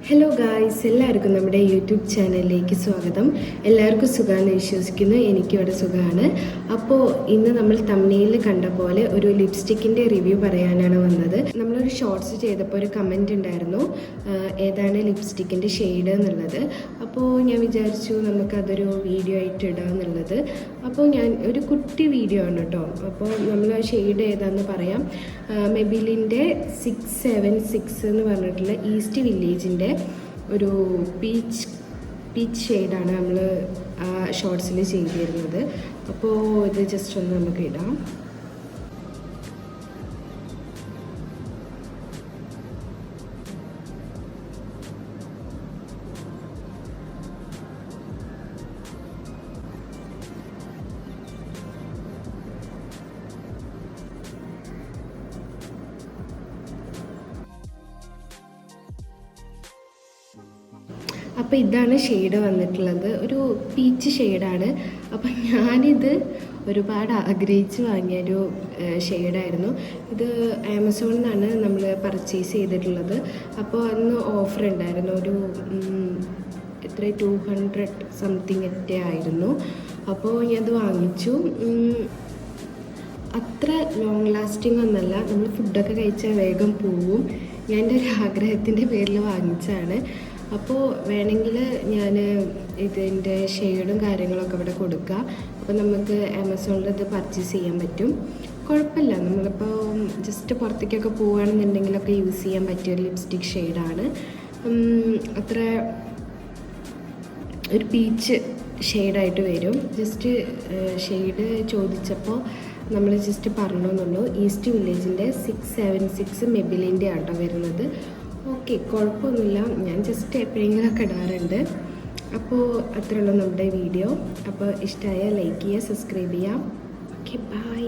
Hello guys, എല്ലാവർക്കും നമ്മുടെ YouTube ചാനലിലേക്ക് സ്വാഗതം. എല്ലാവർക്കും സുഖമാണെന്ന് വിശ്വസിക്കുന്നു. എനിക്കിവിടെ സുഖമാണ്. അപ്പോൾ ഇന്ന് നമ്മൾ തംബ്നെയിലിൽ കണ്ട പോലെ ഒരു ലിപ്സ്റ്റിക്കിൻ്റെ റിവ്യൂ പറയാനാണ് വന്നത്. നമ്മളൊരു ഷോർട്സ് ചെയ്തപ്പോൾ ഒരു കമൻറ്റ് ഉണ്ടായിരുന്നു, ഏതാണ് ലിപ്സ്റ്റിക്കിൻ്റെ ഷെയ്ഡ് എന്നുള്ളത്. അപ്പോൾ ഞാൻ വിചാരിച്ചു നമുക്കതൊരു വീഡിയോ ആയിട്ട് ഇടാമെന്നുള്ളത്. അപ്പോൾ ഞാൻ ഒരു കുട്ടി വീഡിയോ ആണ് കേട്ടോ. അപ്പോൾ നമ്മൾ ആ ഷെയ്ഡ് ഏതാണെന്ന് പറയാം. മെബിലിൻ്റെ 676 എന്ന് പറഞ്ഞിട്ടുള്ള ഈസ്റ്റ് വില്ലേജിൻ്റെ ഒരു പീച്ച് ഷെയ്ഡാണ് നമ്മൾ ആ ഷോർട്സിൽ ചെയ്തിരുന്നത്. അപ്പോൾ ഇത് ജസ്റ്റ് ഒന്ന് നമുക്ക് ഇടാം. അപ്പോൾ ഇതാണ് ഷെയ്ഡ് വന്നിട്ടുള്ളത്, ഒരു പീച്ച് ഷെയ്ഡാണ്. അപ്പം ഞാനിത് ഒരുപാട് ആഗ്രഹിച്ച് വാങ്ങിയൊരു ഷെയ്ഡായിരുന്നു. ഇത് ആമസോണിൽ നിന്നാണ് നമ്മൾ പർച്ചേസ് ചെയ്തിട്ടുള്ളത്. അപ്പോൾ അന്ന് ഓഫർ ഉണ്ടായിരുന്നു, ഒരു എത്ര 200 സംതിങ് ഒക്കെ ആയിരുന്നു. അപ്പോൾ ഞാനത് വാങ്ങിച്ചു. അത്ര ലോങ് ലാസ്റ്റിംഗ് ഒന്നല്ല, നമ്മൾ ഫുഡൊക്കെ കഴിച്ചാൽ വേഗം പോവും. ഞാൻ എൻ്റെ ഒരു ആഗ്രഹത്തിൻ്റെ പേരിൽ വാങ്ങിച്ചതാണ്. അപ്പോൾ വേണമെങ്കിൽ ഞാൻ ഇതിൻ്റെ ഷെയ്ഡും കാര്യങ്ങളൊക്കെ ഇവിടെ കൊടുക്കുക. അപ്പോൾ നമുക്ക് ആമസോണിൽ ഇത് പർച്ചേസ് ചെയ്യാൻ പറ്റും. കുഴപ്പമില്ല, നമ്മളിപ്പോൾ ജസ്റ്റ് പുറത്തേക്കൊക്കെ പോവുകയാണെന്നുണ്ടെങ്കിലൊക്കെ യൂസ് ചെയ്യാൻ പറ്റിയ ഒരു ലിപ്സ്റ്റിക് ഷെയ്ഡാണ്. അത്ര ഒരു പീച്ച് ഷെയ്ഡായിട്ട് വരും. ജസ്റ്റ് ഷെയ്ഡ് ചോദിച്ചപ്പോൾ നമ്മൾ ജസ്റ്റ് പറഞ്ഞു എന്നുള്ളൂ. ഈസ്റ്റ് വില്ലേജിൻ്റെ 676 മെബിലിൻ്റെ ആട്ടോ വരുന്നത്. ഓക്കെ, കുഴപ്പമൊന്നുമില്ല. ഞാൻ ജസ്റ്റ് എപ്പോഴെങ്കിലുമൊക്കെ ഇടാറുണ്ട്. അപ്പോൾ അത്രയുള്ളൂ നമ്മുടെ വീഡിയോ. അപ്പോൾ ഇഷ്ടമായാൽ ലൈക്ക് ചെയ്യുക, സബ്സ്ക്രൈബ് ചെയ്യാം. Okay, by.